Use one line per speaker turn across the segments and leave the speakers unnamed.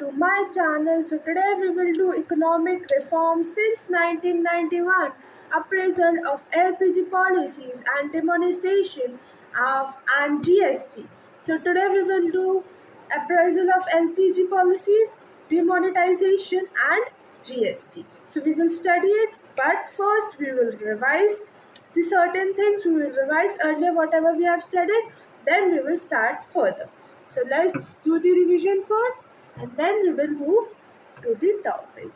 to my channel. So today we will do economic reform since 1991, appraisal of LPG policies and demonetization of and GST. So today we will do appraisal of LPG policies, demonetization and GST. So we will study it, but first we will revise the certain things. We will revise earlier whatever we have studied, then we will start further. So let's do the revision first and then we will move to the topic.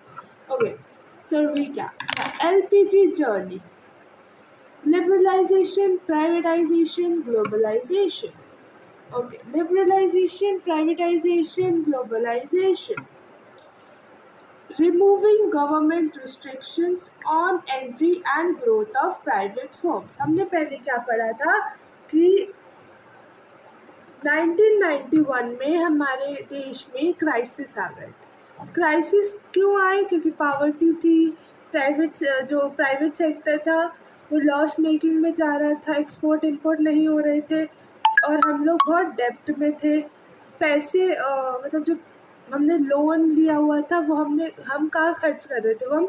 Okay, so recap. LPG journey. Liberalization, privatization, globalization. Okay, liberalization, privatization, globalization. Removing government restrictions on entry and growth of private firms. हमने पहले क्या पढ़ा था कि 1991 में हमारे देश में क्राइसिस आ गए थे। क्राइसिस क्यों आए? क्योंकि पावर्टी थी, जो प्राइवेट सेक्टर था वो लॉस मेकिंग में जा रहा था, एक्सपोर्ट इंपोर्ट नहीं हो रहे थे और हम लोग बहुत डेप्ट में थे। पैसे मतलब जो हमने लोन लिया हुआ था वो हम कहाँ खर्च कर रहे थे? वो हम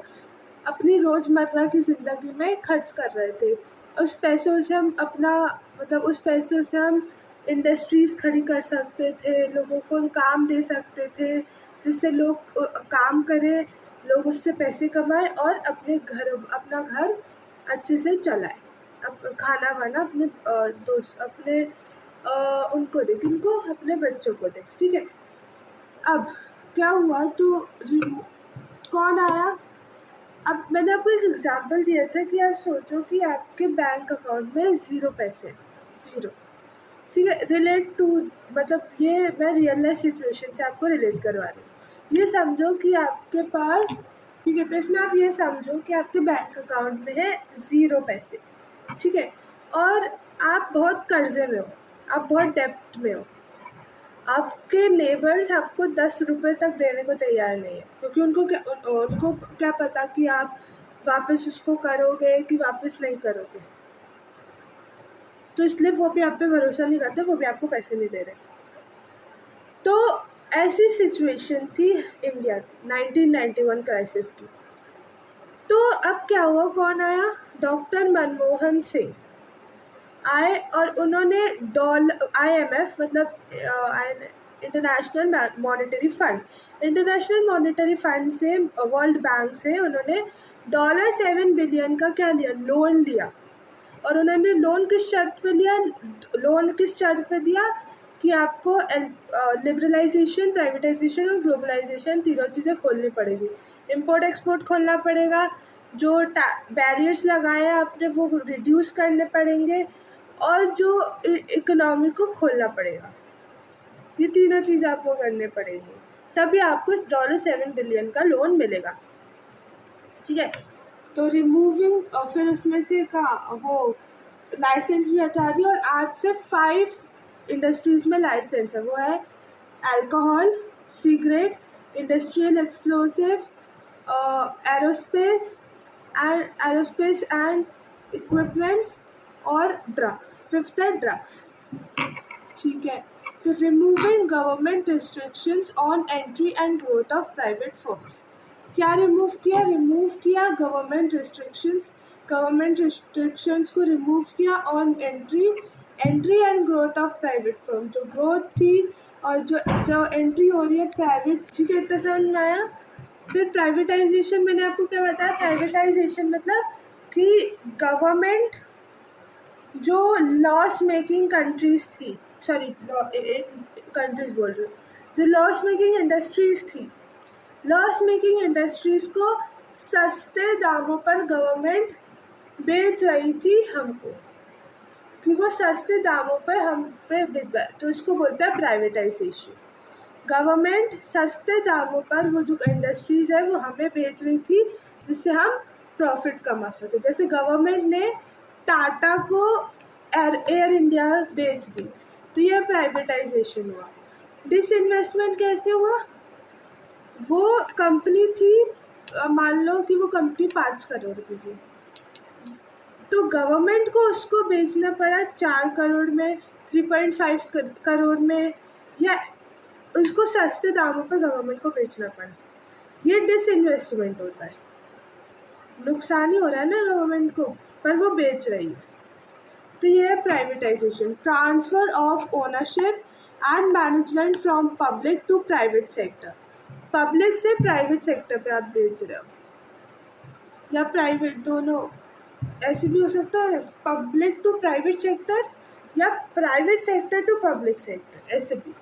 अपनी रोज़मर्रा की ज़िंदगी में खर्च कर रहे थे। उस पैसों से हम इंडस्ट्रीज़ खड़ी कर सकते थे, लोगों को काम दे सकते थे, जिससे लोग काम करें, लोग उससे पैसे कमाएं और अपना घर अच्छे से चलाएं, खाना वाना उनको दे, किनको? अपने बच्चों को दे। ठीक है, अब क्या हुआ तो कौन आया? अब मैंने आपको एक एग्जाम्पल दिया था कि आप सोचो कि आपके बैंक अकाउंट में 0 पैसे, 0। ठीक है, रिलेट टू मतलब ये मैं रियल लाइफ सिचुएशन से आपको रिलेट करवा रही हूँ। ये समझो कि आपके पास, ठीक है, तो इसमें आप ये समझो कि आपके बैंक अकाउंट में है 0 पैसे। ठीक है, और आप बहुत कर्जे में हो, आप बहुत डेप्ट में हो। आपके नेबर्स आपको 10 रुपये तक देने को तैयार नहीं है, क्योंकि उनको क्या पता कि आप वापस उसको करोगे कि वापस नहीं करोगे, तो इसलिए वो भी आप पे भरोसा नहीं करते, वो भी आपको पैसे नहीं दे रहे। तो ऐसी सिचुएशन थी इंडिया 1991 क्राइसिस की। तो अब क्या हुआ? कौन आया? डॉक्टर मनमोहन सिंह आए और उन्होंने IMF मतलब इंटरनेशनल मॉनेटरी फंड से, वर्ल्ड बैंक से उन्होंने $7 बिलियन का क्या लिया? लोन लिया। और उन्होंने लोन किस शर्त पे दिया कि आपको लिबरलाइजेशन, प्राइवेटाइजेशन और ग्लोबलाइजेशन तीनों चीज़ें खोलनी पड़ेगी। इम्पोर्ट एक्सपोर्ट खोलना पड़ेगा, जो बैरियर्स लगाए हैं आपने वो रिड्यूस करने पड़ेंगे और जो इकोनॉमी को खोलना पड़ेगा। ये तीनों चीज़ आपको करनी पड़ेगी, तभी आपको $7 बिलियन का लोन मिलेगा। ठीक है, तो रिमूविंग, और फिर उसमें से वो लाइसेंस भी हटा दिया और आज से 5 इंडस्ट्रीज़ में लाइसेंस है। वो है alcohol, cigarette, industrial explosive, aerospace and equipments और ड्रग्स। 5th है ड्रग्स। ठीक है, तो removing government restrictions on entry and growth of private firms. क्या रिमूव किया? गवर्नमेंट रिस्ट्रिक्शंस को रिमूव किया on entry and growth of private firm. जो ग्रोथ थी और जो एंट्री हो रही है प्राइवेट। ठीक है, इतना समझ में आया? फिर प्राइवेटाइजेशन, मैंने आपको क्या बताया? प्राइवेटाइजेशन मतलब कि गवर्नमेंट जो लॉस मेकिंग कंट्रीज थी, बोल रही हूँ, जो लॉस मेकिंग इंडस्ट्रीज थी, लॉस मेकिंग इंडस्ट्रीज़ को सस्ते दामों पर गवर्नमेंट बेच रही थी हमको, कि वो सस्ते दामों पर हम पे बिक गए, तो इसको बोलता है प्राइवेटाइजेशन। गवर्नमेंट सस्ते दामों पर वो जो इंडस्ट्रीज़ है वो हमें बेच रही थी, जिससे हम प्रॉफिट कमा सके। जैसे गवर्नमेंट ने टाटा को एयर इंडिया बेच दी, तो यह प्राइवेटाइजेशन हुआ। डिसइन्वेस्टमेंट कैसे हुआ? वो कंपनी थी, मान लो कि वो कंपनी 5 करोड़ की थी, तो गवर्नमेंट को उसको बेचना पड़ा 4 करोड़ में, 3.5 करोड़ में, या उसको सस्ते दामों पर गवर्नमेंट को बेचना पड़ा। ये डिसइन्वेस्टमेंट होता है, नुकसान ही हो रहा है ना गवर्नमेंट को, पर वो बेच रही है। तो ये है privatisation, transfer of ownership and management from public to private sector. Public से प्राइवेट सेक्टर पे आप बेच रहे हो, या प्राइवेट, दोनों ऐसे भी हो सकता है, पब्लिक टू प्राइवेट सेक्टर या private sector to public sector, ऐसे भी।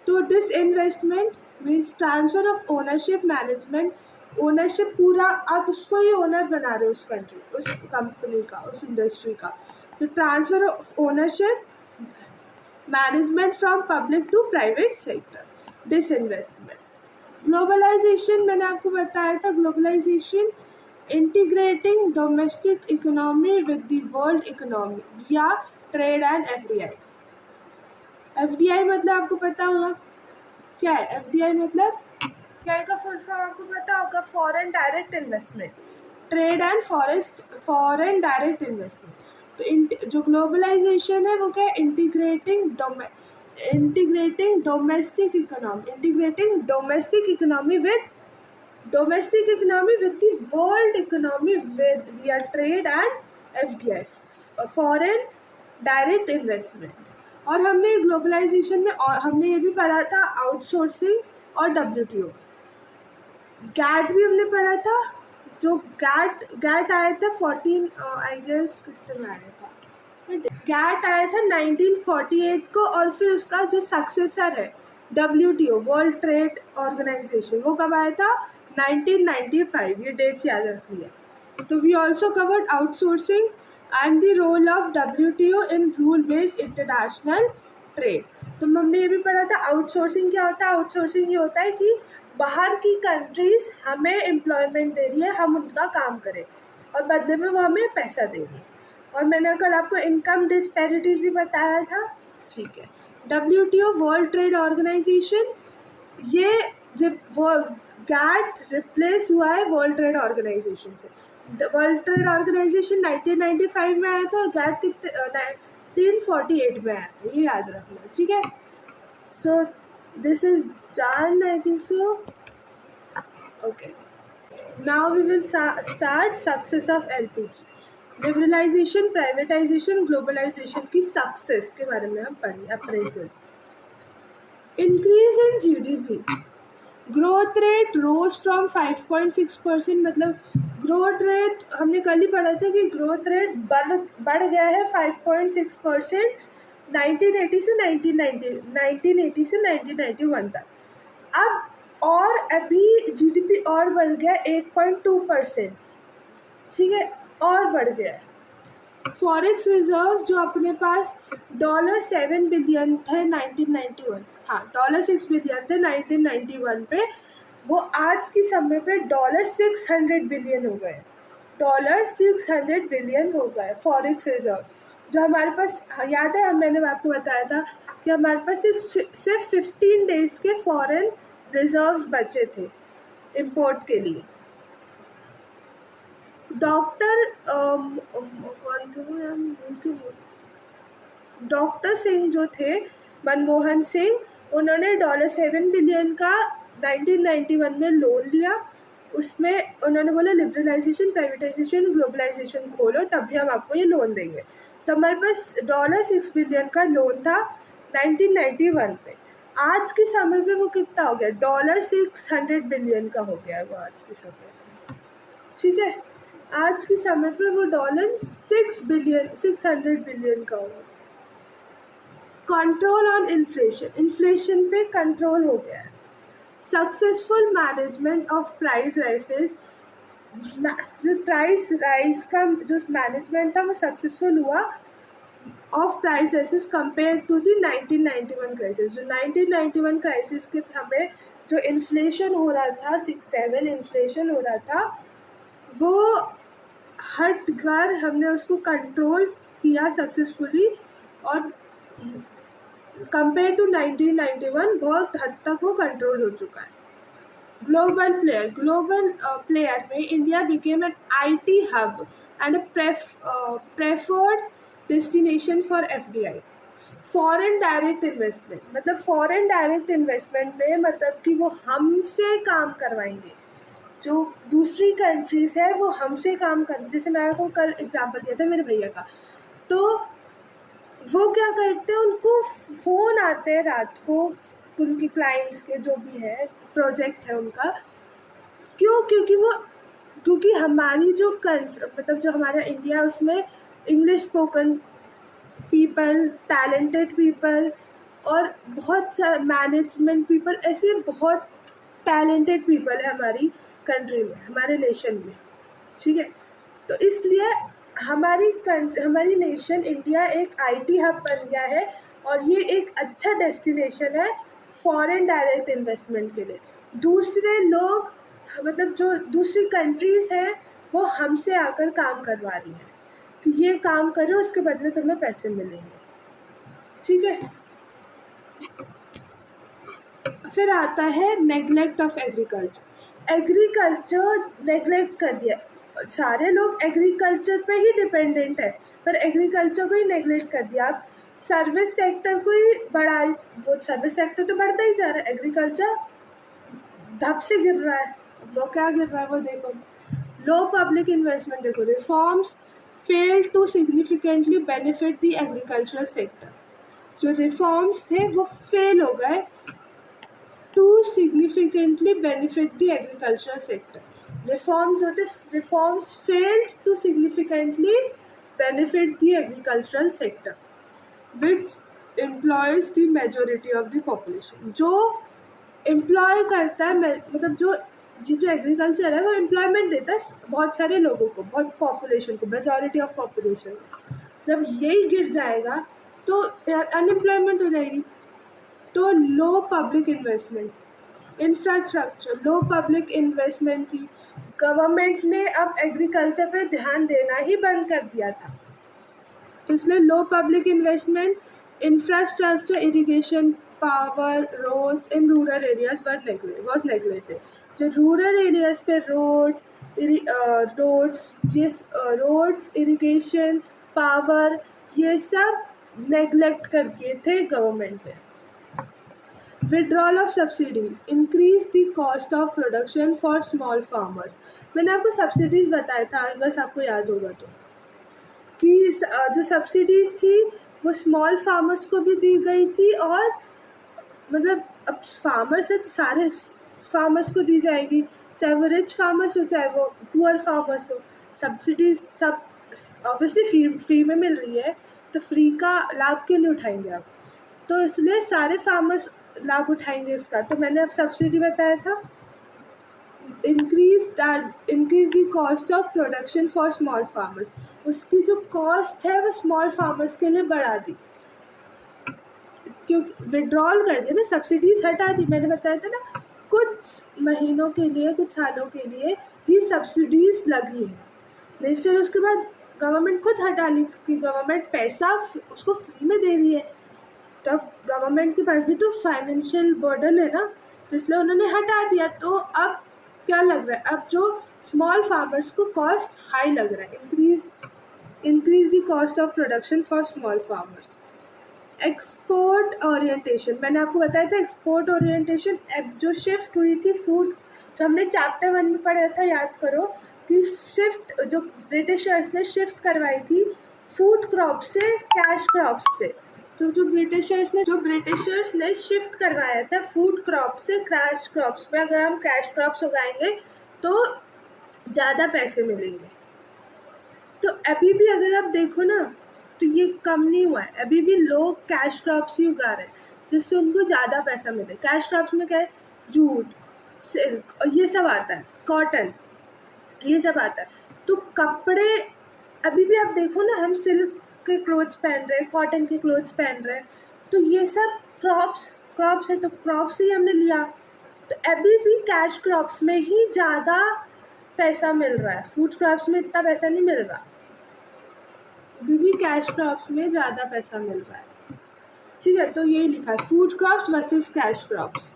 तो disinvestment means transfer of ownership, management, ownership पूरा आप उसको ही ओनर बना रहे हो, उस कंट्री, उस कंपनी का, उस इंडस्ट्री का। तो transfer of ownership, management from public to private sector, disinvestment. Globalisation मैंने आपको बताया था, globalisation integrating domestic economy with the world economy via trade and FDI. FDI मतलब आपको पता होगा क्या है। एफडीआई मतलब क्या का फुल फॉर्म आपको पता होगा, foreign direct investment, trade and foreign direct investment. तो जो ग्लोबलाइजेशन है वो क्या है, integrating domestic economy, integrating domestic economy with the world economy with via trade and FDI, foreign direct investment. और हमने ग्लोबलाइजेशन में और हमने ये भी पढ़ा था आउटसोर्सिंग और WTO, गैट भी हमने पढ़ा था। जो गैट आया था 14 आई गेस कितने में आया था, गैट आया था 1948 को, और फिर उसका जो सक्सेसर है WTO, वर्ल्ड ट्रेड ऑर्गेनाइजेशन, वो कब आया था 1995। ये डेट्स याद रखनी है। तो we also covered outsourcing and the role of WTO in rule based international trade. तो हमने ये भी पढ़ा था आउटसोर्सिंग क्या होता है। आउटसोर्सिंग ये होता है कि बाहर की कंट्रीज हमें एम्प्लॉयमेंट दे रही है, हम उनका काम करें और बदले में वो हमें पैसा दे रही है। और मैंने कल आपको इनकम डिस्पैरिटीज भी बताया था, ठीक है। WTO वर्ल्ड ट्रेड ऑर्गेनाइजेशन, ये गैट रिप्लेस हुआ है वर्ल्ड ट्रेड ऑर्गेनाइजेशन से। वर्ल्ड ट्रेड ऑर्गेनाइजेशन 1995 में आया था और गैट 1948 में आया था, ये याद रखना, ठीक है। So this is done, I think so. Okay, now we will start success of LPG। Liberalisation, privatisation, globalisation की सक्सेस के बारे में हम पढ़ेंगे। Appraisal, increase in GDP, growth rate rose from 5.6%, मतलब ग्रोथ रेट हमने कल ही पढ़ा था कि ग्रोथ रेट बढ़ गया है 5.6% 1980 से 1991 तक। अब और अभी GDP और बढ़ गया 8.2%, ठीक है, और बढ़ गया है। फॉरेक्स रिजर्व जो अपने पास $7 बिलियन थे 1991, हाँ $6 बिलियन थे 1991 पे, वो आज के समय पे $600 बिलियन हो गए, $600 बिलियन हो गए फॉरेक्स रिजर्व। जो हमारे पास, याद है मैंने आपको बताया था कि हमारे पास सिर्फ 15 डेज के फॉरेन रिजर्व्स बचे थे इंपोर्ट के लिए। डॉक्टर कौन थे वो यार, डॉक्टर सिंह जो थे, मनमोहन सिंह, उन्होंने $7 बिलियन का 1991 में लोन लिया। उसमें उन्होंने बोला लिबरलाइजेशन, प्राइवेटाइजेशन, ग्लोबलाइजेशन खोलो तभी हम आपको ये लोन देंगे। तो हमारे पास $6 बिलियन का लोन था 1991 पे। आज के समय पे वो कितना हो गया, $600 बिलियन का हो गया है वो आज के समय, ठीक है। आज के समय पे वो $600 बिलियन का होगा। कंट्रोल ऑन इन्फ्लेशन, इन्फ्लेशन पे कंट्रोल हो गया है। सक्सेसफुल मैनेजमेंट ऑफ प्राइस राइसेस, जो प्राइस राइस का जो मैनेजमेंट था वो सक्सेसफुल हुआ of price rises compare to the 1991 crisis. जो 1991 क्राइसिस के समय जो इन्फ्लेशन हो रहा था, 6-7 इन्फ्लेशन हो रहा था, वो हट कर हमने उसको कंट्रोल किया सक्सेसफुली, और कंपेयर टू 1991 बहुत हद तक वो कंट्रोल हो चुका है। ग्लोबल प्लेयर में India became an IT hub and preferred destination for FDI। Foreign direct investment, मतलब फॉरेन डायरेक्ट इन्वेस्टमेंट में मतलब कि वो हमसे काम करवाएंगे, जो दूसरी कंट्रीज़ है वो हमसे काम कर, जैसे मैं आपको कल एग्जांपल दिया था मेरे भैया का, तो वो क्या करते हैं, उनको फ़ोन आते हैं रात को, उनके क्लाइंट्स के जो भी है प्रोजेक्ट है उनका, क्यों, क्योंकि हमारी जो मतलब जो हमारा इंडिया है उसमें English spoken people, talented people और बहुत सारे मैनेजमेंट पीपल, ऐसे बहुत टैलेंटेड पीपल है हमारी कंट्री में, हमारे नेशन में, ठीक है। तो इसलिए हमारी नेशन इंडिया एक आईटी हब बन गया है और ये एक अच्छा डेस्टिनेशन है फॉरेन डायरेक्ट इन्वेस्टमेंट के लिए। दूसरे लोग, मतलब जो दूसरी कंट्रीज़ हैं वो हमसे आकर काम करवा रही हैं कि ये काम करो उसके बदले तुम्हें पैसे मिलेंगे, ठीक है। फिर आता है नेग्लेक्ट ऑफ एग्रीकल्चर नेग्लेक्ट कर दिया, सारे लोग एग्रीकल्चर पे ही डिपेंडेंट है पर एग्रीकल्चर को ही नेग्लेक्ट कर दिया। आप सर्विस सेक्टर को ही बढ़ा, वो सर्विस सेक्टर तो बढ़ता ही जा रहा है, एग्रीकल्चर धप से गिर रहा है। वो क्या गिर रहा है वो देखो, लो पब्लिक इन्वेस्टमेंट देखो, reforms fail to significantly benefit the agricultural sector, जो रिफॉर्म्स थे वो फेल हो गए to significantly benefit the agricultural sector. Reforms failed to significantly benefit the agricultural sector which employs the majority of the population. जो employ करता है, मतलब जो एग्रीकल्चर है वो एम्प्लॉयमेंट देता है बहुत सारे लोगों को, बहुत पॉपुलेशन को, मेजॉरिटी ऑफ पॉपुलेशन को। जब यही गिर जाएगा तो अनएम्प्लॉयमेंट हो जाएगी। तो लो पब्लिक इन्वेस्टमेंट, इंफ्रास्ट्रक्चर, लो पब्लिक इन्वेस्टमेंट थी, गवर्नमेंट ने अब एग्रीकल्चर पे ध्यान देना ही बंद कर दिया था, तो इसलिए low public investment, infrastructure, irrigation, power, roads in rural areas was neglected. जो रूरल एरियाज पे रोड्स, इरिगेशन, पावर, ये सब नेग्लेक्ट कर दिए थे गवर्नमेंट ने। Withdrawal of subsidies increase the cost of production for small farmers. मैंने आपको सब्सिडीज़ बताया था, बस आपको याद होगा तो, कि जो सब्सिडीज़ थी वो स्मॉल फार्मर्स को भी दी गई थी, और मतलब अब फार्मर्स है तो सारे फार्मर्स को दी जाएगी, चाहे वो रिच फार्मर्स हो चाहे वो पुअर फार्मर्स हो। सब्सिडीज़ सब ऑब्वियसली फ्री में मिल रही है, तो फ्री का लाभ क्यों नहीं उठाएंगे आप, तो इसलिए सारे फार्मर्स लाभ उठाएंगे उसका। तो मैंने अब सब्सिडी बताया था, increase the cost of production for small farmers, उसकी जो कॉस्ट है वो स्मॉल फार्मर्स के लिए बढ़ा दी, क्योंकि विड्रॉल कर दिया ना, सब्सिडीज हटा दी। मैंने बताया था ना, कुछ महीनों के लिए, कुछ सालों के लिए ही सब्सिडीज लगी है, नहीं फिर उसके बाद गवर्नमेंट खुद हटा ली, क्योंकि गवर्नमेंट पैसा उसको फ्री में दे रही है, तब गवर्नमेंट के पास भी तो फाइनेंशियल बर्डन है ना, तो इसलिए उन्होंने हटा दिया। तो अब क्या लग रहा है, अब जो स्मॉल फार्मर्स को कॉस्ट हाई लग रहा है, increase the cost of production for small farmers. Export orientation, मैंने आपको बताया था एक्सपोर्ट ओरिएंटेशन जो शिफ्ट हुई थी फूड, जो हमने चैप्टर 1 में पढ़ा था, याद करो कि शिफ्ट जो ब्रिटिशर्स ने शिफ्ट करवाई थी फूड क्रॉप से कैश क्रॉप्स पे। तो जो ब्रिटिशर्स ने शिफ्ट करवाया था फूड क्रॉप से कैश क्रॉप्स में, अगर हम कैश क्रॉप्स उगाएंगे तो ज़्यादा पैसे मिलेंगे। तो अभी भी अगर आप देखो ना तो ये कम नहीं हुआ है, अभी भी लोग कैश क्रॉप्स ही उगा रहे हैं जिससे उनको ज़्यादा पैसा मिले। कैश क्रॉप्स में क्या है, जूट, सिल्क और ये सब आता है, कॉटन, ये सब आता है। तो कपड़े अभी भी आप देखो ना, हम सिल्क के क्लोथ्स पहन रहे हैं, कॉटन के क्लोथ्स पहन रहे हैं, तो ये सब क्रॉप्स है, तो क्रॉप्स ही हमने लिया। तो अभी भी कैश क्रॉप्स में ही ज़्यादा पैसा मिल रहा है, फूड क्रॉप्स में इतना पैसा नहीं मिल रहा, अभी भी कैश क्रॉप्स में ज़्यादा पैसा मिल रहा है, ठीक है। तो यही लिखा है, food crops versus cash crops.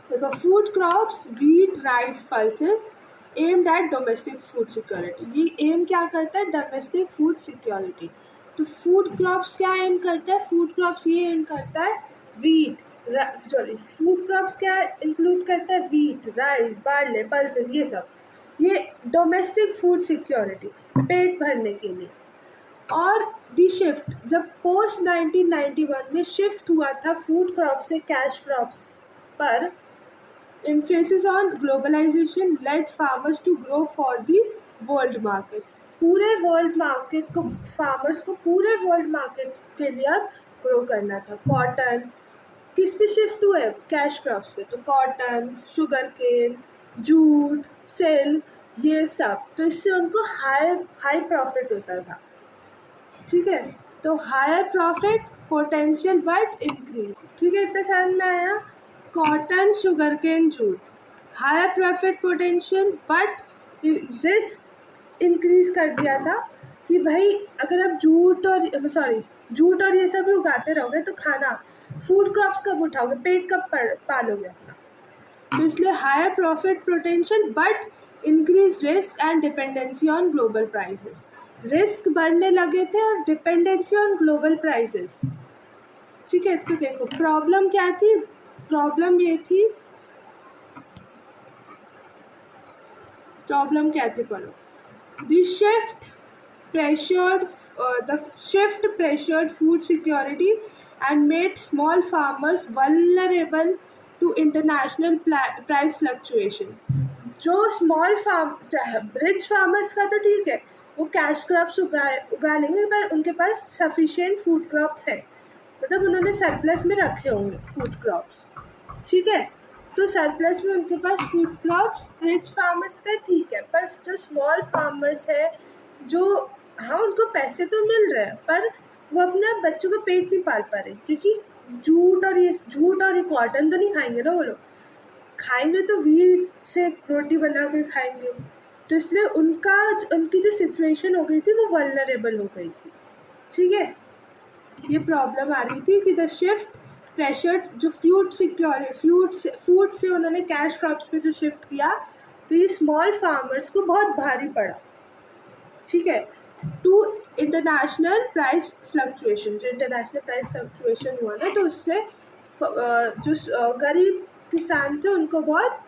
देखो, food crops wheat, rice, pulses aimed at domestic food security. ये एम क्या करता है, डोमेस्टिक फूड सिक्योरिटी। तो फूड क्रॉप्स क्या एम करता है, फूड क्रॉप्स ये एम करता है वीट, सॉरी फूड क्रॉप्स क्या इंक्लूड करता है, वीट, राइस, बार्ले, पल्सेस, ये सब, ये डोमेस्टिक फूड सिक्योरिटी, पेट भरने के लिए। और दी शिफ्ट, जब पोस्ट 1991 में शिफ्ट हुआ था फूड क्रॉप से कैश क्रॉप्स पर, emphasis on globalization led farmers to grow for the world market। पूरे वर्ल्ड मार्केट को, फार्मर्स को पूरे वर्ल्ड मार्केट के लिए अब ग्रो करना था। कॉटन किस पे शिफ्ट हुए, कैश क्रॉप्स पे, तो cotton, sugar cane, jute, silk, ये सब, तो इससे उनको हाई प्रॉफिट होता था, ठीक है। तो higher profit potential but increase, ठीक है, इतना समझ में आया। Cotton, sugar cane, jute, higher profit potential but risk increase कर दिया था कि भाई अगर आप जूट और ये सब भी उगाते रहोगे तो खाना, फूड क्रॉप्स कब उठाओगे, पेट कब पालोगे अपना। तो इसलिए higher profit potential but increase risk and dependency on global prices, risk बढ़ने लगे थे और डिपेंडेंसी ऑन ग्लोबल प्राइसेस, ठीक है। तो देखो प्रॉब्लम क्या थी, प्रॉब्लम क्या थी पढ़ो। The shift pressured food security and made small farmers vulnerable to international price fluctuation। जो स्मॉल फार्म, रिच फार्मर्स का तो ठीक है, वो कैश क्रॉप्स उगा लेंगे, पर उनके पास सफिशिएंट फूड क्रॉप्स है, मतलब उन्होंने सरप्लस में रखे होंगे फूड क्रॉप्स, ठीक है। तो सरप्लस में उनके पास फूड क्रॉप्स रिच फार्मर्स का ठीक है, पर जो स्मॉल फार्मर्स है, जो हाँ उनको पैसे तो मिल रहे हैं पर वो अपने बच्चों का पेट नहीं पाल पा रहे, क्योंकि जूट और ये कॉटन तो नहीं खाएंगे ना वो लोग, खाएंगे तो वीट से रोटी बना के खाएंगे, तो इसलिए उनकी जो सिचुएशन हो गई थी वो वल्नरेबल हो गई थी, ठीक है। ये प्रॉब्लम आ रही थी कि द शिफ्ट प्रेशर, जो फूड से उन्होंने कैश क्रॉप्स पे जो शिफ्ट किया, तो ये स्मॉल फार्मर्स को बहुत भारी पड़ा, ठीक है। टू इंटरनेशनल प्राइस फ्लक्चुएशन, जो इंटरनेशनल प्राइस फ्लक्चुएशन हुआ ना, तो उससे जो गरीब किसान थे उनको बहुत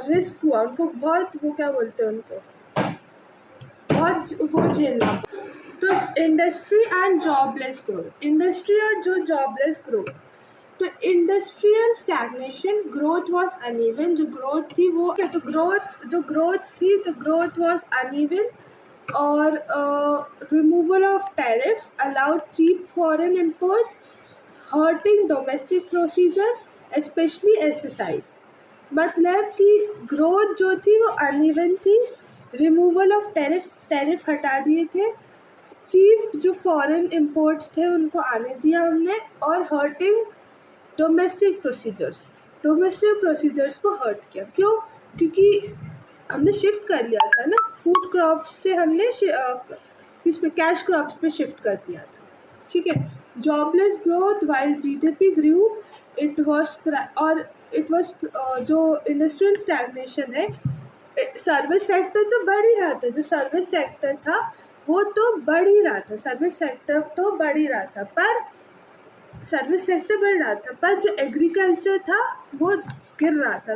रिस्क हुआ, उनको बहुत, वो क्या बोलते हैं उनको, बहुत वो झेलना। तो industry and jobless growth, industry और जो जॉबलेस ग्रोथ, तो industrial stagnation, growth was uneven, जो ग्रोथ थी वो, तो ग्रोथ वाज अनइवन, और removal of tariffs allowed cheap foreign imports, hurting domestic procedure specially exercise. मतलब कि ग्रोथ जो थी वो अनइवन थी, रिमूवल ऑफ टैरिफ हटा दिए थे, चीप जो फॉरेन इंपोर्ट्स थे उनको आने दिया हमने, और हर्टिंग डोमेस्टिक प्रोसीजर्स को हर्ट किया। क्यों? क्योंकि हमने शिफ्ट कर लिया था ना, फूड क्रॉप्स से हमने किस पे, कैश क्रॉप्स पे शिफ्ट कर दिया था, ठीक है। Jobless growth while GDP grew, it was जो इंडस्ट्रियल स्टैग्नेशन है, सर्विस सेक्टर तो बढ़ ही रहा था, जो सर्विस सेक्टर था वो तो बढ़ ही रहा था, सर्विस सेक्टर तो बढ़ ही रहा था, पर सर्विस सेक्टर बढ़ रहा था, पर जो एग्रीकल्चर था वो गिर रहा था,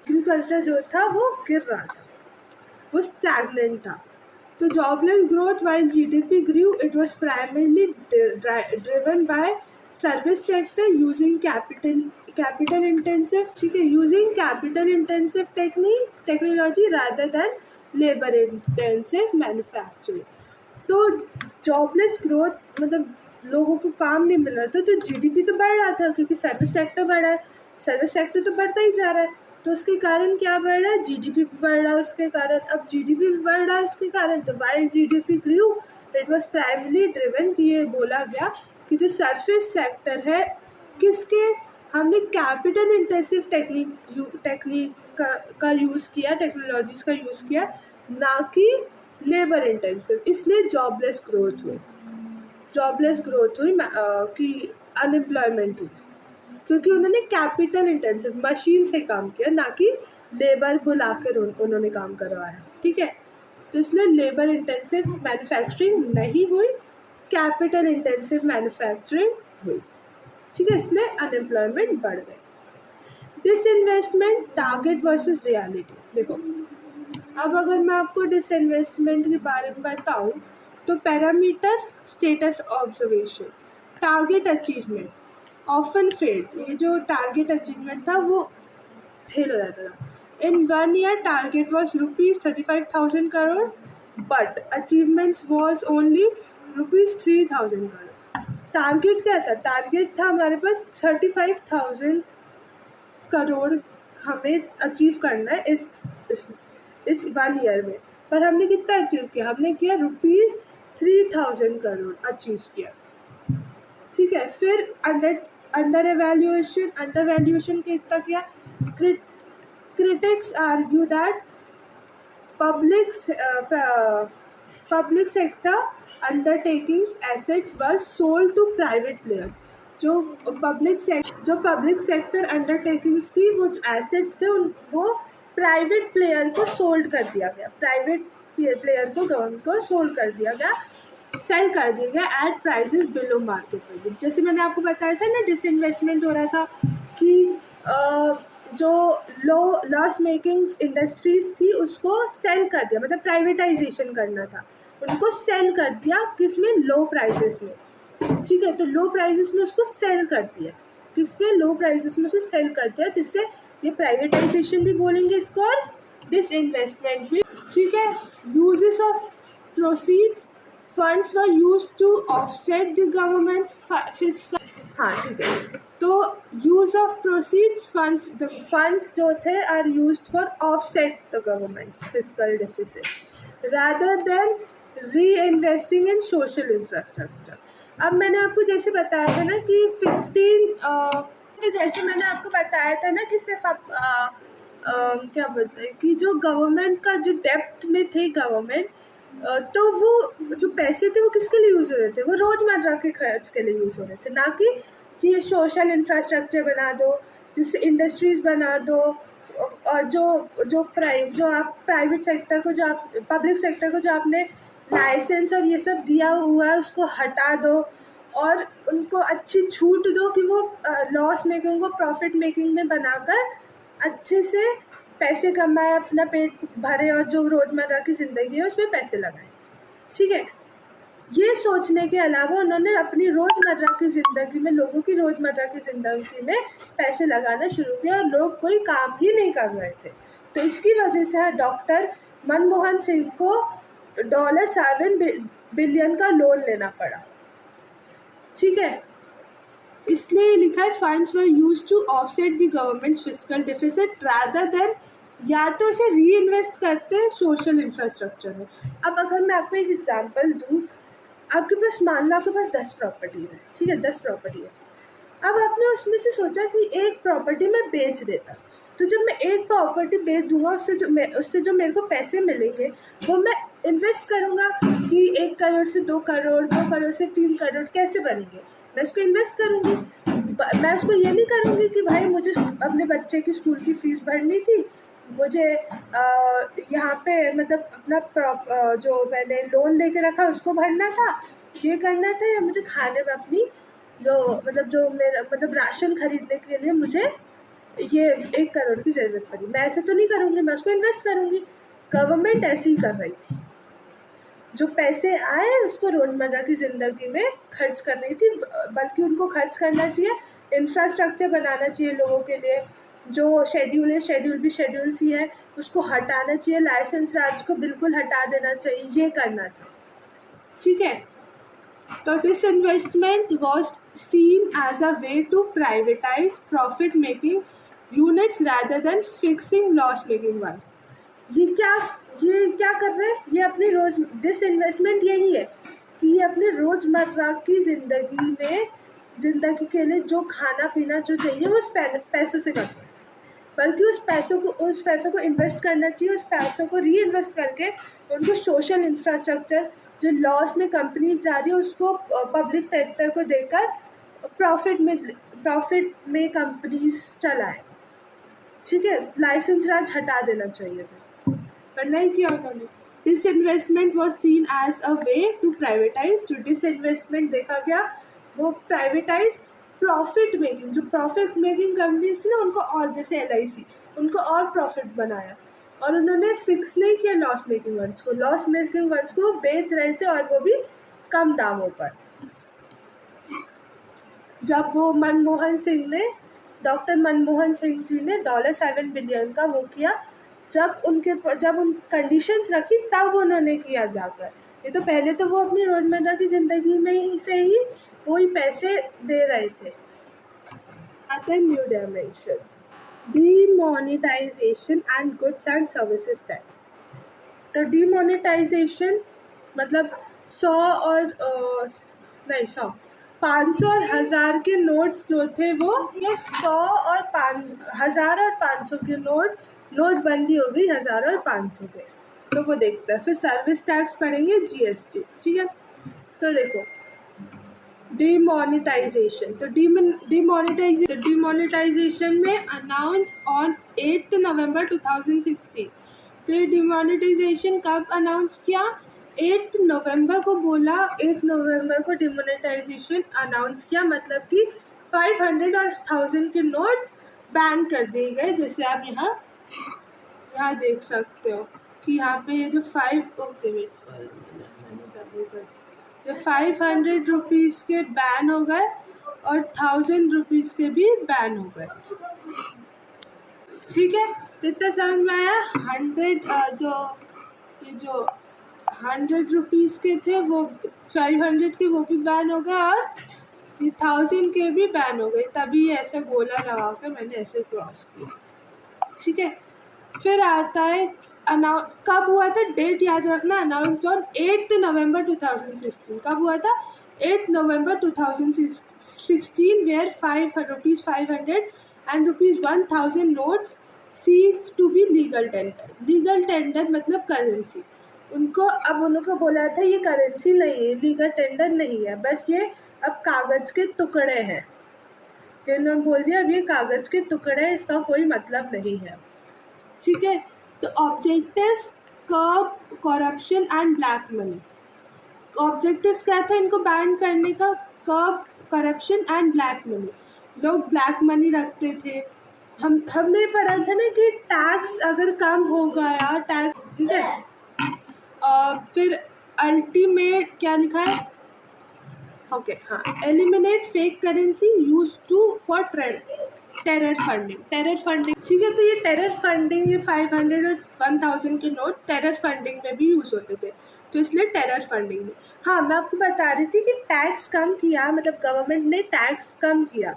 एग्रीकल्चर जो था वो गिर रहा था, वो स्टैग्नेंट था। तो jobless growth while GDP grew, it was primarily driven by service sector using capital intensive, ठीक है, using capital intensive technology rather than labour intensive manufacturing. तो जॉबलेस ग्रोथ मतलब लोगों को काम नहीं मिल रहा था, तो जीडीपी तो बढ़ रहा था, क्योंकि सर्विस सेक्टर बढ़ा है, सर्विस सेक्टर तो बढ़ता ही जा रहा है, तो उसके कारण क्या बढ़ रहा है, जीडीपी बढ़ रहा है उसके कारण। अब जीडीपी बढ़ रहा है उसके कारण, तो while GDP grew, it was primarily driven, कि ये बोला गया कि जो सर्विस सेक्टर है, किसके, हमने कैपिटल इंटेंसिव टेक्निक का यूज़ किया, टेक्नोलॉजीज़ का यूज़ किया, ना कि लेबर इंटेंसिव, इसलिए जॉबलेस ग्रोथ हुई कि अनएम्प्लॉयमेंट हुई, क्योंकि उन्होंने कैपिटल इंटेंसिव मशीन से काम किया, ना कि लेबर बुलाकर उन्होंने काम करवाया, ठीक है। तो इसलिए लेबर इंटेंसिव मैन्युफैक्चरिंग नहीं हुई, कैपिटल इंटेंसिव मैन्युफैक्चरिंग हुई। ठीक है, इसलिए अनएम्प्लॉयमेंट बढ़ गई। Disinvestment, target versus reality. देखो, अब अगर मैं आपको डिसइन्वेस्टमेंट के बारे में बताऊं तो parameter status observation, target achievement often failed. ये जो टारगेट अचीवमेंट था वो फेल हो जाता था। इन 1 year target was ₹35,000 crore but achievements was only ₹3,000 crore. Target क्या था? टारगेट था हमारे पास 35,000 करोड़ हमें अचीव करना है इस 1 year में, पर हमने कितना अचीव किया? हमने किया ₹3,000 करोड़ अचीव किया। ठीक है, फिर अंडर वैल्यूएशन कितना किया? Critics argue that public sector undertakings assets were sold to private players. जो पब्लिक सेक्टर अंडरटेकिंग्स थी, वो एसेट्स थे, वो प्राइवेट प्लेयर को सोल्ड कर दिया गया, प्राइवेट प्लेयर को गवर्नमेंट को सोल्ड कर दिया गया, सेल कर दिया गया at prices below market value. जैसे मैंने आपको बताया था ना, डिसइन्वेस्टमेंट हो रहा था कि जो लॉस मेकिंग इंडस्ट्रीज थी उसको सेल कर दिया, मतलब प्राइवेटाइजेशन करना था, उनको सेल कर दिया, किसमें? लो प्राइसेस में। ठीक है, तो लो प्राइसेस में उसको सेल कर दिया, किसमें? लो प्राइसेस में उसे सेल कर दिया, जिससे ये प्राइवेटाइजेशन भी बोलेंगे इसको और डिसइन्वेस्टमेंट भी। ठीक है, uses of proceeds, funds were used to offset the government's fiscal. हाँ ठीक है, तो use of proceeds funds, the funds जो थे are used for offset the government's fiscal deficit rather than reinvesting in social infrastructure. अब मैंने आपको जैसे बताया था ना कि 15 तो जैसे मैंने आपको बताया था ना कि सिर्फ आप क्या बोलते हैं कि जो गवर्नमेंट का जो डेप्थ में थे गवर्नमेंट, तो वो जो पैसे थे वो किसके लिए यूज़ हो रहे थे? वो रोज़मर्रा के खर्च के लिए यूज़ हो रहे थे, ना कि ये सोशल इंफ्रास्ट्रक्चर बना दो, जिससे इंडस्ट्रीज़ बना दो, और जो आप प्राइवेट सेक्टर को, जो आप पब्लिक सेक्टर को जो आपने लाइसेंस और ये सब दिया हुआ है उसको हटा दो और उनको अच्छी छूट दो कि वो लॉस मेकिंग को प्रॉफिट मेकिंग में बनाकर अच्छे से पैसे कमाए, अपना पेट भरे और जो रोज़मर्रा की ज़िंदगी है उसमें पैसे लगाए। ठीक है, ये सोचने के अलावा उन्होंने अपनी रोज़मर्रा की ज़िंदगी में, लोगों की रोज़मर्रा की ज़िंदगी में पैसे लगाना शुरू किया और लोग कोई काम ही नहीं कर रहे थे। तो इसकी वजह से डॉक्टर मनमोहन सिंह को $7 बिलियन का लोन लेना पड़ा। ठीक है, इसलिए लिखा है funds were used to offset the government's fiscal deficit rather than, या तो इसे री इन्वेस्ट करते हैं सोशल इंफ्रास्ट्रक्चर में। अब अगर मैं आपको एक एग्जांपल दूँ, आपके पास, मान लो आपके पास 10 प्रॉपर्टीज़ है। ठीक है, 10 प्रॉपर्टी है। अब आपने उसमें से सोचा कि एक प्रॉपर्टी मैं बेच देता, तो जब मैं एक प्रॉपर्टी बेच दूंगा उससे जो मेरे को पैसे मिलेंगे वो मैं इन्वेस्ट करूँगा कि 1 करोड़ से 2 करोड़, 2 करोड़ से 3 करोड़ कैसे बनेंगे, मैं उसको इन्वेस्ट करूँगी। मैं उसको ये नहीं करूँगी कि भाई मुझे अपने बच्चे की स्कूल की फ़ीस भरनी थी, मुझे यहाँ पे मतलब अपना जो मैंने लोन लेके रखा उसको भरना था, ये करना था, या मुझे खाने में अपनी जो मेरा मतलब राशन खरीदने के लिए मुझे ये 1 करोड़ की ज़रूरत पड़ी, मैं ऐसे तो नहीं करूँगी, मैं उसको इन्वेस्ट करूँगी। गवर्नमेंट ऐसे ही कर रही थी, जो पैसे आए उसको रोज़मर्रा की ज़िंदगी में खर्च कर रही थी, बल्कि उनको खर्च करना चाहिए, इंफ्रास्ट्रक्चर बनाना चाहिए लोगों के लिए, जो शेड्यूल है शेड्यूल भी शेड्यूल सी है उसको हटाना चाहिए, लाइसेंस राज को बिल्कुल हटा देना चाहिए, ये करना था। ठीक है, तो disinvestment was seen as a way to privatise profit making units rather than fixing loss making ones. ये क्या कर रहे हैं? ये अपनी डिसइन्वेस्टमेंट यही है कि ये अपने रोज़मर्रा की ज़िंदगी के लिए जो खाना पीना जो चाहिए वो उस पैसों से करते हैं, बल्कि उस पैसों को इन्वेस्ट करना चाहिए, उस पैसों को री इन्वेस्ट करके उनको सोशल इंफ्रास्ट्रक्चर जो लॉस में कंपनीज जा रही है उसको पब्लिक सेक्टर को देकर प्रॉफिट में कंपनीज चलाए। ठीक है, लाइसेंस राज हटा देना चाहिए था, पर नहीं किया उन्होंने। Disinvestment was seen as a way to privatise. जो डिसइन्वेस्टमेंट देखा गया वो प्राइवेटाइज प्रॉफिट मेकिंग, जो प्रॉफिट मेकिंग कंपनीज थी ना उनको और, जैसे LIC, उनको और प्रॉफिट बनाया, और उन्होंने फिक्स नहीं किया लॉस मेकिंग वंस को। लॉस मेकिंग वंस को बेच रहे थे और वो भी कम दामों पर। जब वो डॉक्टर मनमोहन सिंह जी ने $7 बिलियन का वो किया, जब उन कंडीशंस रखी तब उन्होंने किया जाकर। ये तो पहले तो वो अपनी रोजमर्रा की जिंदगी में ही से ही वही पैसे दे रहे थे। Other new dimensions, demonetisation and goods and services tax. तो डीमोनेटाइजेशन मतलब 500 और 1000 के नोट्स जो थे वो, ये 100 और 1000 और 500 के नोटबंदी हो गई 1000 और 500 के, तो वो देखते हैं। फिर सर्विस टैक्स पढ़ेंगे, GST, ठीक है। तो देखो डिमोनेटाइजेशन, तो डिमोनेटाइजेशन में अनाउंस्ड ऑन 8 नवंबर 2016। तो ये डिमोनेटाइजेशन कब अनाउंस किया? 8 नवंबर को बोला, 8 नवंबर को डिमोनेटाइजेशन अनाउंस किया, मतलब कि 500 और 1000 के नोट्स बैन कर दिए गए। जैसे आप यहाँ देख सकते हो कि यहाँ पे ये जो 500 रुपीज़ के बैन हो गए और 1000 रुपीज़ के भी बैन हो गए, ठीक है। तो इतना समझ में आया। 100 रुपीज़ के थे वो, 500 के वो भी बैन हो गए और ये 1000 के भी बैन हो गए। तभी ऐसे गोला लगा के मैंने ऐसे क्रॉस किया, ठीक है। फिर आता है कब हुआ था, डेट याद रखना, अनाउंस ऑन 8 नवंबर 2016। कब हुआ था? 8 नवंबर 2016, where ₹500 and ₹1000 notes ceased to be legal tender. Legal tender मतलब करेंसी। उनको बोला था ये करेंसी नहीं है, लीगल टेंडर नहीं है, बस ये अब कागज के टुकड़े हैं। इन्होंने बोल दिया अब ये कागज के टुकड़े हैं, इसका कोई मतलब नहीं है, ठीक है। तो objectives, curb corruption and black money. Objectives क्या था इनको बैन करने का? Curb corruption and black money. लोग ब्लैक मनी रखते थे। हमने पढ़ा था ना कि टैक्स अगर कम हो गया, टैक्स, ठीक है। फिर अल्टीमेट क्या लिखा है? ओके, हाँ, eliminate fake currency use for terror funding, ठीक है। तो ये टेरर फंडिंग, ये 500 और 1000 के नोट टेरर फंडिंग में भी यूज़ होते थे, तो इसलिए टेरर फंडिंग में। हाँ, मैं आपको बता रही थी कि टैक्स कम किया, मतलब गवर्नमेंट ने टैक्स कम किया,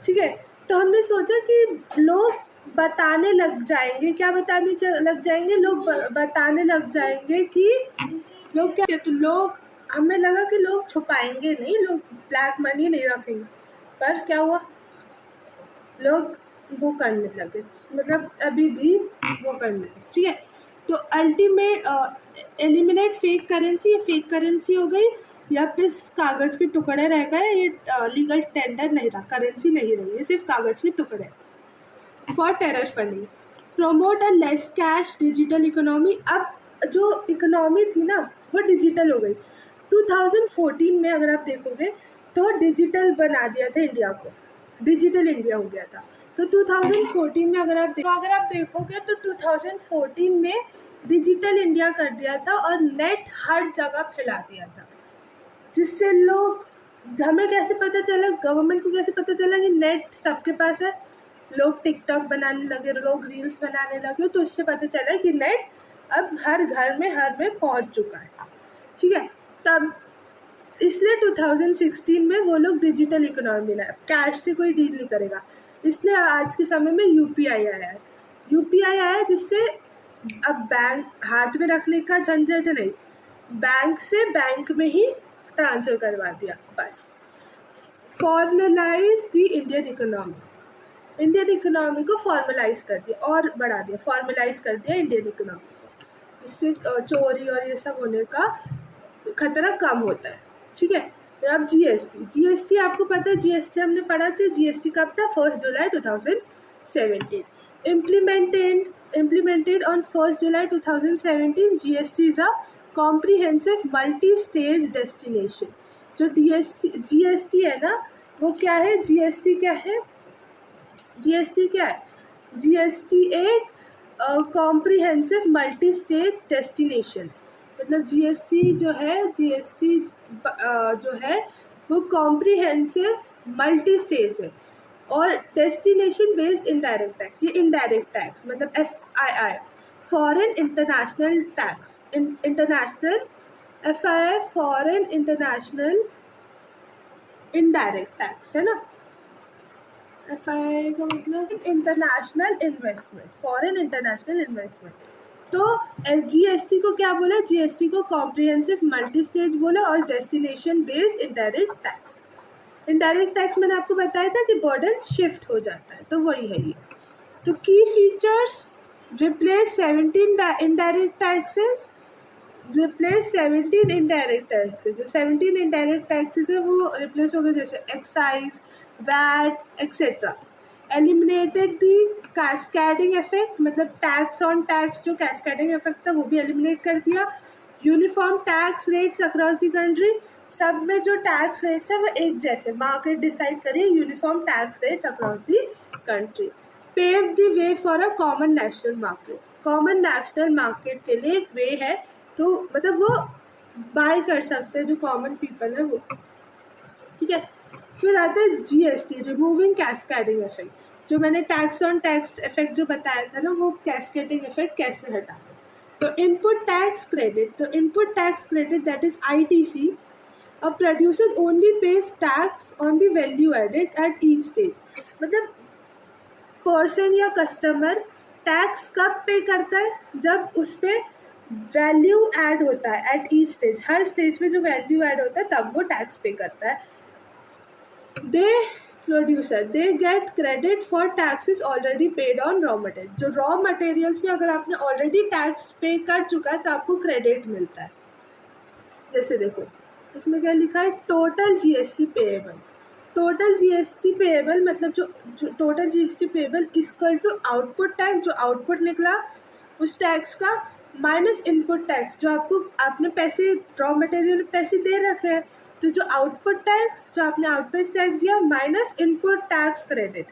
ठीक है। तो हमने सोचा कि लोग बताने लग जाएंगे, क्या बताने लग जाएंगे? लोग बताने लग जाएंगे कि लोग क्या, तो लोग, हमें लगा कि लोग छुपाएंगे नहीं, लोग ब्लैक मनी नहीं रखेंगे, पर क्या हुआ? लोग वो करने लगे, मतलब अभी भी वो करने लगे, ठीक है। तो अल्टीमेट एलिमिनेट फेक करेंसी, ये फेक करेंसी हो गई, या फिर कागज़ के टुकड़े रह गए, ये लीगल टेंडर नहीं रहा, करेंसी नहीं रही, ये सिर्फ कागज़ के टुकड़े। For terror funding, promote a less cash digital economy. अब जो इकोनॉमी थी ना वो डिजिटल हो गई। 2014 में अगर आप देखोगे तो डिजिटल बना दिया था इंडिया को, डिजिटल इंडिया हो गया था। तो 2014 में अगर आप देखोगे तो 2014 में डिजिटल इंडिया कर दिया था और नेट हर जगह फैला दिया था, जिससे लोग, हमें कैसे पता चला, गवर्नमेंट को कैसे पता चला कि नेट सबके पास है? लोग टिकटॉक बनाने लगे, लोग रील्स बनाने लगे, तो इससे पता चला कि नेट अब हर घर में पहुंच चुका है, ठीक है। तब इसलिए 2016 में वो लोग डिजिटल इकोनॉमी लाए, कैश से कोई डील नहीं करेगा, इसलिए आज के समय में UPI आया है। UPI आया जिससे अब बैंक हाथ में रखने का झंझट नहीं, बैंक से बैंक में ही ट्रांसफर करवा दिया, बस। फॉर्मलाइज द इंडियन इकोनॉमी को फॉर्मलाइज कर दिया और बढ़ा दिया, फॉर्मलाइज कर दिया इंडियन इकोनॉमी। इससे चोरी और ये सब होने का खतरा कम होता है, ठीक है। अब GST आपको पता है, GST हमने पढ़ा था, GST कब था? 1 जुलाई 2017। implemented on 1st July 2017, GST is a comprehensive multi-stage destination. जो GST है ना, वो क्या है? GST क्या है? GST क्या है? GST एक कॉम्प्रिहेंसिव मल्टी स्टेज डेस्टिनेशन, मतलब GST जो है, GST जो है वो कॉम्प्रिहेंसिव मल्टी स्टेज है। और डेस्टिनेशन बेस्ड इनडायरेक्ट टैक्स, ये इनडायरेक्ट टैक्स मतलब FII, foreign international tax, international FII foreign international indirect tax है ना। FII का मतलब international investment, foreign international investment. तो GST को क्या बोला? GST को कॉम्प्रिहेंसिव मल्टी स्टेज बोला और destination based indirect tax. Indirect tax मैंने आपको बताया था कि बर्डन शिफ्ट हो जाता है, तो वही है ये। तो की features, replace 17 indirect taxes, replace 17 indirect taxes. जो 17 इनडायरेक्ट टैक्सेस है वो रिप्लेस हो गए, जैसे excise, VAT etcetera. Eliminated the cascading effect, मतलब टैक्स ऑन टैक्स जो कैस्केडिंग इफेक्ट था वो भी एलिमिनेट कर दिया। Uniform tax rates across the country, सब में जो टैक्स रेट्स है वो एक जैसे, मार्केट डिसाइड करिए uniform tax rates across the country. Pave the way for a common national market, common national market के लिए एक वे है, तो मतलब वो बाय कर सकते हैं जो कॉमन पीपल है वो, ठीक है। फिर आता है GST, रिमूविंग कैस्केडिंग इफेक्ट, जो मैंने टैक्स ऑन टैक्स इफेक्ट जो बताया था ना, वो कैस्केडिंग इफेक्ट कैसे हटा। तो इनपुट टैक्स क्रेडिट, तो input tax credit that is ITC, a producer only pays tax on the value added at each stage, मतलब पर्सन या कस्टमर टैक्स कब पे करता है? जब उस पर वैल्यू ऐड होता है एट ईच स्टेज, हर स्टेज में जो वैल्यू ऐड होता है तब वो टैक्स पे करता है। They producer they get credit for taxes already paid on raw material, जो रॉ मटेरियल्स में अगर आपने ऑलरेडी टैक्स पे कर चुका है तो आपको क्रेडिट मिलता है। जैसे देखो इसमें क्या लिखा है, total GST payable, total GST payable मतलब जो total GST payable equal to output tax, जो आउटपुट निकला उस टैक्स का, माइनस इनपुट टैक्स, जो आपने पैसे रॉ मटेरियल पैसे दे रखे हैं, तो जो आउटपुट टैक्स जो आपने आउटपुट टैक्स दिया, माइनस इनपुट टैक्स क्रेडिट,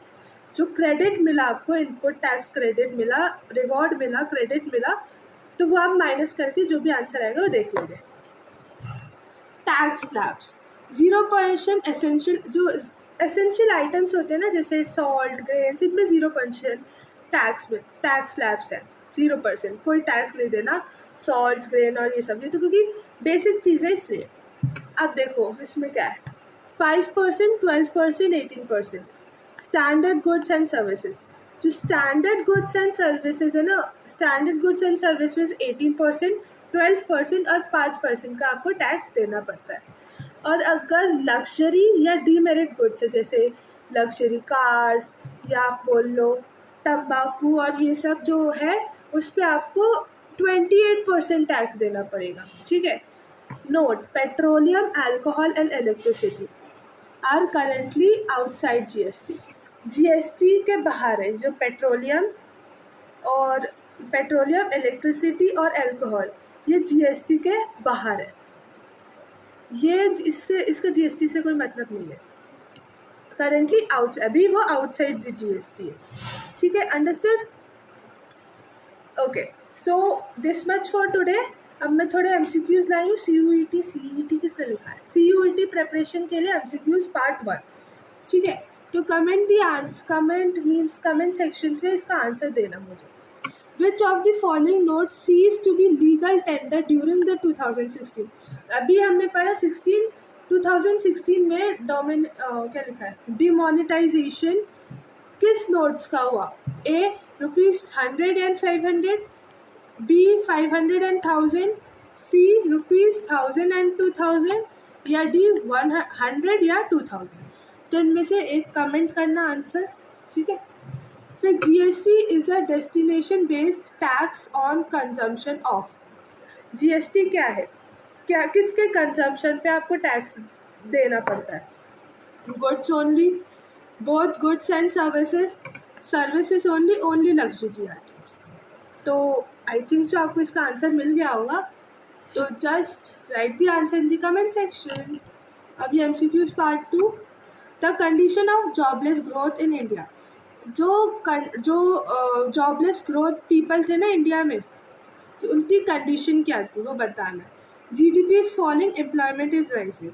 जो क्रेडिट मिला आपको, इनपुट टैक्स क्रेडिट मिला, रिवॉर्ड मिला, क्रेडिट मिला, तो वो आप माइनस करके जो भी आंसर आएगा वो देख लोगे। टैक्स स्लैब्स, 0% एसेंशियल, जो एसेंशियल आइटम्स होते हैं ना जैसे सॉल्ट, ग्रेन्स, इनमें 0% टैक्स में टैक्स स्लैब्स है, 0%, कोई टैक्स नहीं देना सॉल्ट, ग्रेन और ये सब, ये तो क्योंकि बेसिक चीज़ है इसलिए। अब देखो इसमें क्या है, 5%, 12%, 18%। स्टैंडर्ड गुड्स एंड सर्विसेज, जो स्टैंडर्ड गुड्स एंड सर्विसेज है ना, स्टैंडर्ड गुड्स एंड सर्विसेज 18%, 12% और 5% का आपको टैक्स देना पड़ता है। और अगर लग्जरी या डीमेरिट गुड्स है, जैसे लग्जरी कार्स या आप बोल लो तंबाकू और ये सब जो है, उस पर आपको 28% टैक्स देना पड़ेगा, ठीक है। Note, petroleum, alcohol and electricity are currently outside GST, GST के बाहर है। जो पेट्रोलियम, इलेक्ट्रिसिटी और अल्कोहल, ये GST के बाहर है, ये इसका GST से कोई मतलब नहीं है। करेंटली अभी वो आउटसाइड द GST है, ठीक है, understood. Okay, so this much for today. अब मैं थोड़े MCQs लाई हूँ। CUET किसने लिखा है? CUET प्रेपरेशन के लिए MCQs पार्ट 1, ठीक है। तो कमेंट सेक्शन में इसका आंसर देना मुझे। Which of the following notes ceased to be legal tender during the 2016? अभी हमने पढ़ा 2016 में क्या लिखा है, डिमोनेटाइजेशन किस नोट्स का हुआ? A ₹100 and 500, B 500 and 1000, C ₹1000 and 2000 या D 100 या 2000। तो इनमें से एक कमेंट करना आंसर, ठीक है। फिर GST is a destination based tax on consumption of. GST क्या है? क्या किसके कंजम्पशन पे आपको टैक्स देना पड़ता है? Goods only, both goods and services, services only luxury items. तो आई थिंक जो आपको इसका आंसर मिल गया होगा, तो just right the answer in the comment section. अभी MCQs part 2, the condition of jobless growth in India. जो जॉबलेस ग्रोथ पीपल थे ना इंडिया में, तो उनकी कंडीशन क्या थी वो बताना है। GDP is falling, employment is rising.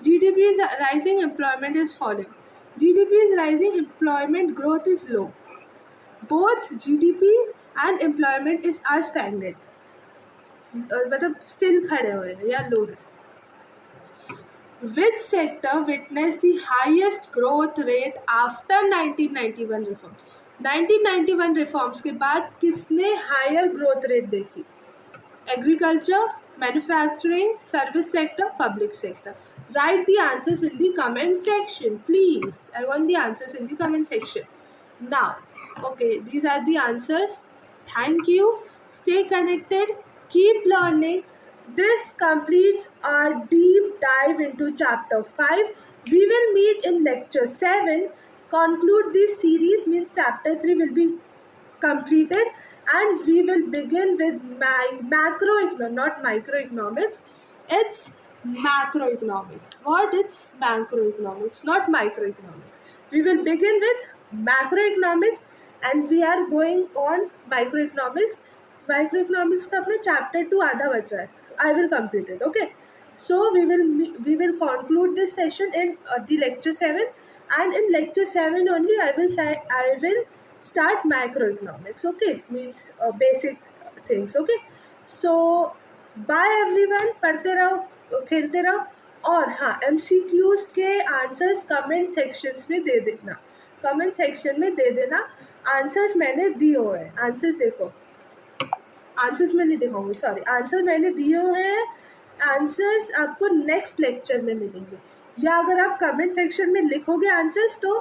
GDP is rising, employment is falling. GDP is rising, employment growth is low. Both GDP and employment are stagnant. मतलब still खड़े हुए हैं या low है। Which sector witnessed the highest growth rate after 1991 reform? 1991 reforms के बाद किसने higher growth rate देखी? Agriculture, manufacturing, service sector, public sector. Write the answers in the comment section, please. I want the answers in the comment section. Now, okay, these are the answers. Thank you. Stay connected. Keep learning. This completes our deep dive into chapter 5. We will meet in lecture 7. Conclude this series means chapter 3 will be completed, and we will begin with not microeconomics. It's macroeconomics. What? It's macroeconomics, not microeconomics. We will begin with macroeconomics and we are going on microeconomics. Microeconomics का अपना chapter 2 आधा बचा है. I will complete it. Okay. So we will conclude this session in the lecture 7, and in lecture 7 only I will start macroeconomics. Okay, means basic things. Okay, so bye everyone. पढ़ते रहो, खेलते रहो, और हाँ MCQs के answers comment sections में दे देना, comment section में दे देना। आंसर्स मैंने दिए हुए हैं, आंसर्स देखो, आंसर्स मैं नहीं दिखाऊंगी, सॉरी, आंसर मैंने दिए हुए हैं। आंसर्स आपको नेक्स्ट लेक्चर में मिलेंगे, या अगर आप कमेंट सेक्शन में लिखोगे आंसर्स तो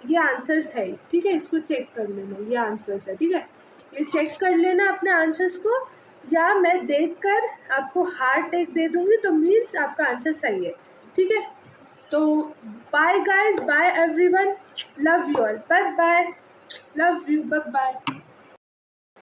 ये आंसर्स है, ठीक है, इसको चेक कर लेना, ये आंसर्स है, ठीक है, ये चेक कर लेना अपने आंसर्स को, या मैं देखकर आपको हार्ट टेक दे दूंगी तो मीन्स आपका आंसर सही है, ठीक है। तो bye guys, bye everyone, love you all, bye bye, love you, bye bye.